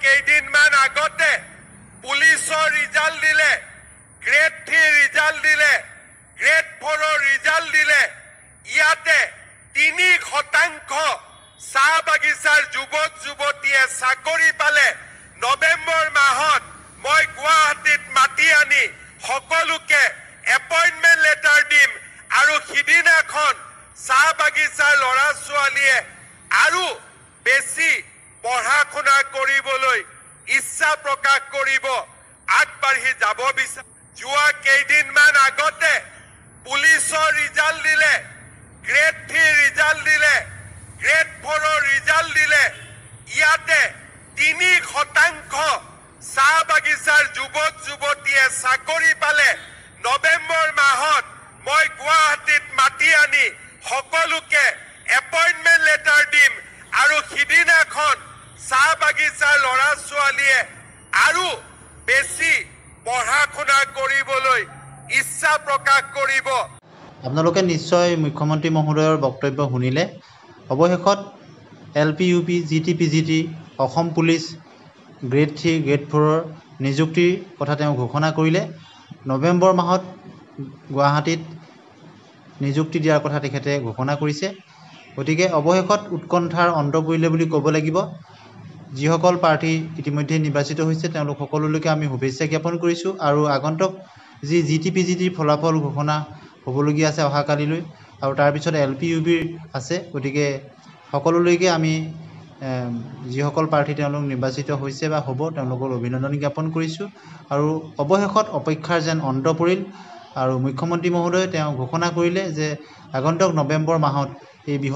কেইদিনমান আগতে পুলিচৰ ৰিজাল্ট দিলে, গ্ৰেড 3 ৰিজাল্ট দিলে, গ্ৰেড 4ৰ ৰিজাল্ট দিলে। ইয়াতে 3% চাহ বাগিচাৰ যুৱক যুৱতীয়ে চাকৰি পালে। নৱেম্বৰ মাহত মই গুৱাহাটীত মাতি আনি সকলোকে এপইণ্টমেণ্ট লেটাৰ দিম আৰু সিদিনাখন চাহ বাগিচাৰ ল'ৰা ছোৱালীয়ে আৰু বেছি পঢ়া শুনা কৰিবলৈ ইচ্ছা প্ৰকাশ কৰিব, আগবাঢ়ি যাব বিচাৰে। যোৱা কেইদিনমান আগতে পুলিচৰ ৰিজাল্ট দিলে, গ্ৰেড 3 ৰিজাল্ট দিলে, গ্ৰেড 4ৰ ৰিজাল্ট দিলে। ইয়াতে 3% চাহ বাগিচাৰ যুৱক যুৱতীয়ে চাকৰি পালে। নৱেম্বৰ মাহত মই গুৱাহাটীত মাতি আনি সকলোকে এপইণ্টমেণ্ট লেটাৰ দিম আৰু সিদিনাখন চাহ বাগিচাৰ ল'ৰা ছোৱালীয়ে আৰু বেছি পঢ়া শুনা কৰিবলৈ ইচ্ছা প্ৰকাশ কৰিব। আপোনালোকে নিশ্চয় মুখ্যমন্ত্ৰী মহোদয়ৰ বক্তব্য শুনিলে। অৱশেষত LP UP GT PGT Assam police grade 3 grade 4ৰ নিযুক্তিৰ কথা তেওঁ ঘোষণা কৰিলে। নৱেম্বৰ মাহত গুৱাহাটীত নিযুক্তি দিয়াৰ কথা তেখেতে ঘোষণা কৰিছে। গতিকে অৱশেষত উৎকণ্ঠাৰ অন্ত পৰিলে বুলি ক'ব লাগিব। যিসকল প্ৰাৰ্থী ইতিমধ্যে নিৰ্বাচিত হৈছে তেওঁলোক সকলোলৈকে আমি শুভেচ্ছা জ্ঞাপন কৰিছোঁ আৰু আগন্তুক যি GT PGTৰ ফলাফল ঘোষণা হ'বলগীয়া আছে অহাকালিলৈ আৰু তাৰপিছত LP UPৰ আছে। গতিকে সকলোলৈকে আমি যিসকল প্ৰাৰ্থী তেওঁলোক নিৰ্বাচিত হৈছে বা হ'ব তেওঁলোকক অভিনন্দন জ্ঞাপন কৰিছোঁ আৰু অৱশেষত অপেক্ষাৰ যেন অন্ত পৰিল আৰু মুখ্যমন্ত্ৰী মহোদয়ে তেওঁ ঘোষণা কৰিলে যে আগন্তুক নৱেম্বৰ মাহত এই বৃহৎ